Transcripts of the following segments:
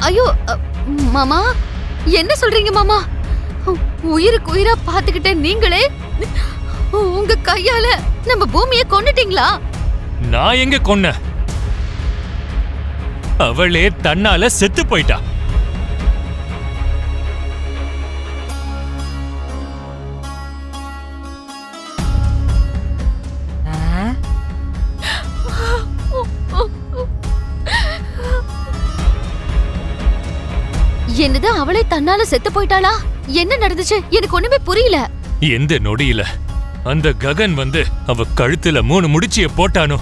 ஐயோ மாமா, என்ன சொல்றீங்க மாமா? உயிருக்கு உயிரா பாத்துக்கிட்ட நீங்களே உங்க கையால நம்ம பூமியை கொன்னுட்டீங்களா? நான் எங்க கொன்ன? அவளே தன்னால செத்து போயிட்டா. என்னது, அவளே தன்னால செத்து போயிட்டாளா? என்ன நடந்துச்சு? எனக்கு ஒண்ணுமே புரியல. எந்த நொடியில அந்த ககன் வந்து அவ கழுத்துல 3 முடிச்சிய போட்டானோ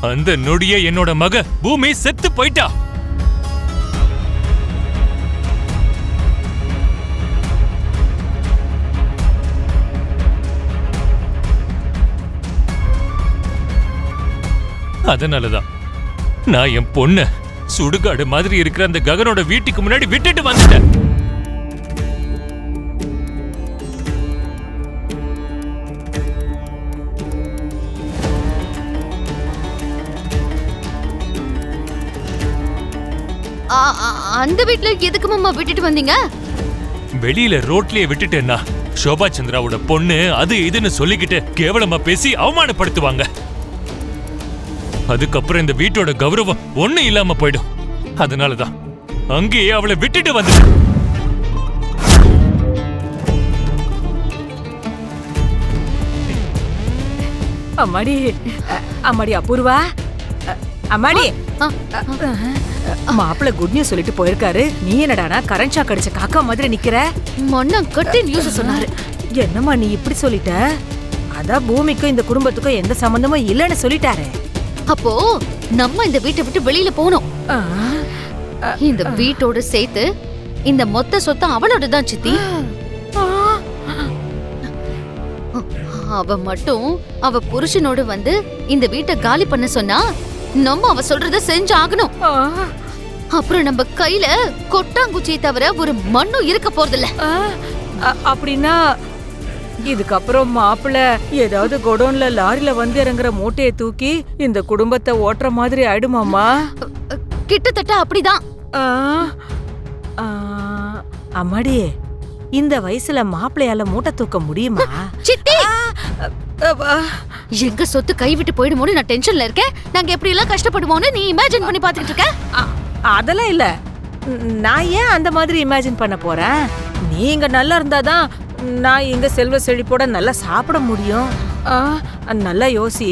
அந்த நொடியே என்னோட மக பூமி செத்து போயிட்டா. அதனாலதான் நான் என் பொண்ண சுடுகாடு மாதிரி இருக்கிற அந்த ககனோட வீட்டுக்கு முன்னாடி விட்டுட்டு வந்துட்டேன். அந்த வீட்ல எதுக்கு மாமா விட்டுட்டு வந்தீங்க? வெளியில ரோட்லயே விட்டுட்டேன்னா சோபா சந்திராவோட பொண்ணு அது இதுன்னு சொல்லிக்கிட்டு கேவலமா பேசி அவமானப்படுத்துவாங்க. அதுக்கப்புறம் இந்த வீட்டோட கௌரவம் ஒண்ணு இல்லாம போயிடும். அதனாலதான் அங்கேயே அவளை விட்டுட்டு வந்துட்டேன். அம்மாடி, அம்மாடி அபூர்வா, அம்மாடி, மாப்பிள்ள குட் நியூஸ் சொல்லிட்டு போயிருக்காரு. நீ என்னடானா கரண்ட் ஷாக் அடிச்ச காக்கா மாதிரி நிக்கிற? மண்ணா கட்டி நியூஸ் சொன்னாரு. என்னம்மா நீ இப்படி சொல்லிட்ட? அதான் பூமிக்கும் இந்த குடும்பத்துக்கும் எந்த சம்பந்தமும் இல்லைன்னு சொல்லிட்டாரு. அப்போ நம்ம இந்த வீட்டை விட்டு வெளியில போனோம். இந்த வீட்டோட சேர்த்து இந்த மொத்த சொத்தம் அவளோட தான் சித்தி. அவ மட்டும் அவ புருஷனோடு வந்து இந்த வீட்டை காலி பண்ண சொன்னா நம்ம அவ சொல்றத செஞ்சாகணும். அப்புறம் நம்ம கையில கொட்டாங்குச்சியை தவிர ஒரு மண்ணும் இருக்க போறதில்ல. அப்படின்னா இதுக்கப்புறம் மாப்பிள்ள ஏதாவது குடோன்ல லாரில வந்து இறங்குற மூட்டையை தூக்கி இந்த குடும்பத்தை ஓட்டுற மாதிரி ஆயிடுமாமா? கிட்டத்தட்ட அப்படிதான். அம்மாடி, இந்த வயசுல மாப்பிள்ளையால மூட்டை தூக்க முடியுமா? சித்தி, எங்க சொத்து கைவிட்டு போயிடுமோன்னு நான் டென்ஷன்ல இருக்கேன். நாங்க எப்படி எல்லாம் கஷ்டப்படுவோம்னு நீ இமேஜின் பண்ணி பாத்துக்கிட்டு இருக்க? அதெல்லாம் இல்ல. நான் ஏன் அந்த மாதிரி இமேஜின் பண்ண போறேன்? நீங்க நல்லா இருந்தாதான் நான் எங்க செல்வ செழிப்போட நல்லா சாப்பிட முடியும். நல்லா யோசி.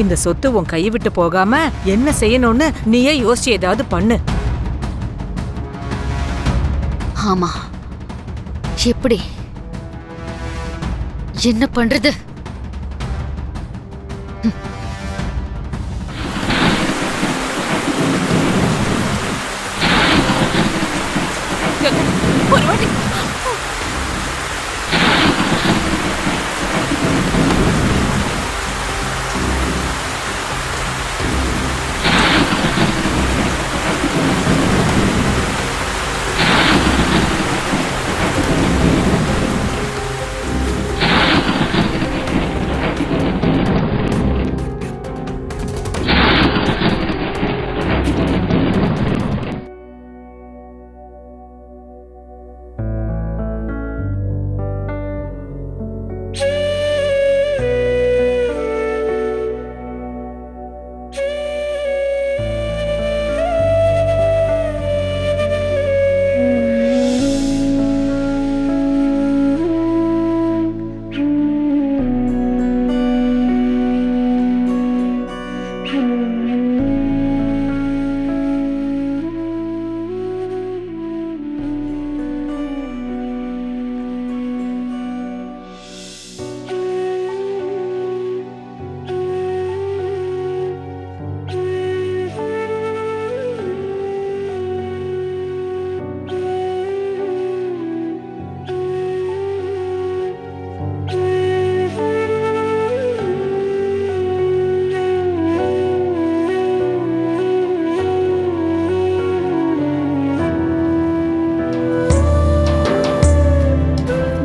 இந்த சொத்து உன் கை விட்டு போகாம என்ன செய்யணும்னு நீயே யோசிச்சு ஏதாவது பண்ணு. ஆமா, எப்படி என்ன பண்றது? ஒரு வாட்டி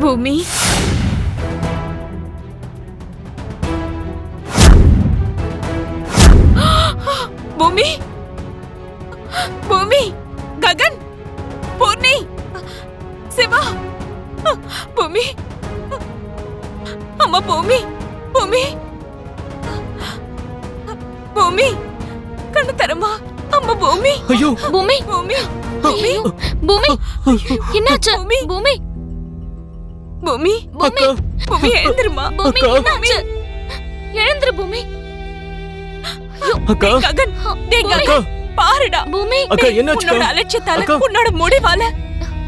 பூமி, பூமி, பூமி, ககன், பூமி பூமி பூமி கண்ணு தரமா அம்மா பூமி ஐயோ பூமி பூமி பூமி பூமி என்னாச்சு பூமி பூமி அக்கா பூமி எழுந்திருமா பூமி அக்கா. என்னாச்சு எழுந்திரு பூமி அக்கா ககன் டேய் அக்கா ககன் பாருடா பூமி அக்கா என்னாச்சு உன்னோட அலட்சியத்தால அக்கா. உன்னோட முடிவால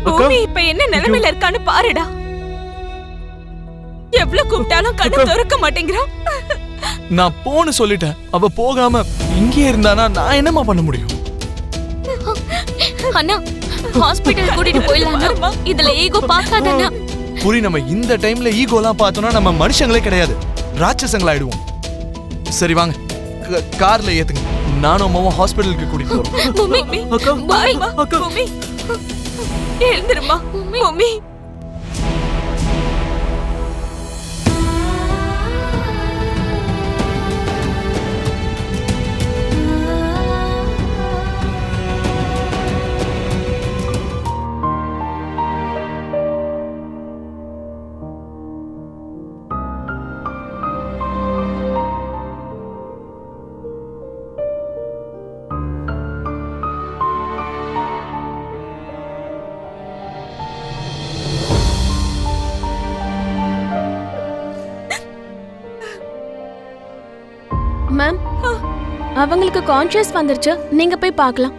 அக்கா. பூமி இப்ப என்ன நிலைமையில இருக்கான்னு பாருடா எவ்வளவு கூப்பிட்டாலும் கண்ணு அக்கா. திறக்க மாட்டேங்கிறான் நான் போன்னு சொல்லிட்டேன் அவ போகாம இங்கே இருந்தானா நான் என்னமா பண்ண முடியும் அண்ணா ஹாஸ்பிடல் கூட்டிட்டு போயிடலாம் இதுல ஈகோ பாக்காதண்ணா புரி நம்ம இந்த டைம்ல ஈகோலாம் பார்த்தோம்னா நம்ம மனுஷங்களே கிடையாது ராட்சசங்களாயிடுவோம் சரி வாங்க கார்ல ஏத்துங்க நானும் அம்மாவும் ஹாஸ்பிடலுக்கு கூட்டிட்டு போறோம் பூமி அக்கா பாருமா அக்கா. பூமி எழுந்திருமா பூமி மேம் அவங்களுக்கு கான்ஷியஸ் வந்துருச்சு நீங்க போய் பார்க்கலாம்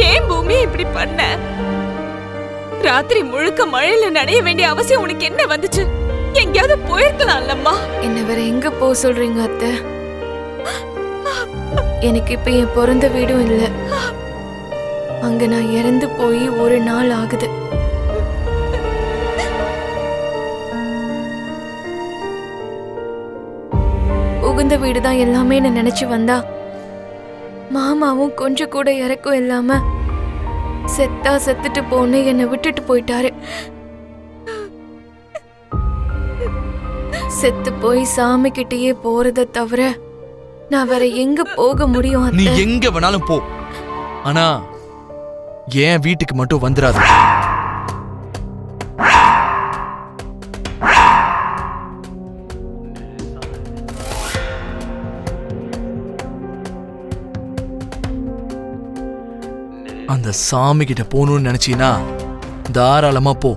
ஏன் பூமி இப்படி பண்ண ராத்திரி முழுக்க மழையில நனைய வேண்டிய அவசியம் உனக்கு என்ன வந்துச்சு எங்கேயாவது போயிருக்கலாம்லம்மா என்ன வேற எங்க போக சொல்றீங்க அத்தை எனக்கு இப்ப என் பிறந்த வீடும் இல்ல அங்க நான் இறந்து போய் ஒரு நாள் ஆகுது உகுந்த வீடுதான் எல்லாமே நான் நினைச்சு வந்தா மாமாவும் கொஞ்சம் கூட இறக்கம் இல்லாம செத்தா செத்துட்டு போன்னு என்னை விட்டுட்டு போயிட்டாரு செத்து போய் சாமி கிட்டயே போறத தவிர நான் வேற எங்க போக முடியும் நீ அத்தை? எங்க வேணாலும் போ ஆனா ஏன் வீட்டுக்கு மட்டும் வந்துடாது அந்த சாமி கிட்ட போகணும்னு நினைச்சீனா தாராளமா போ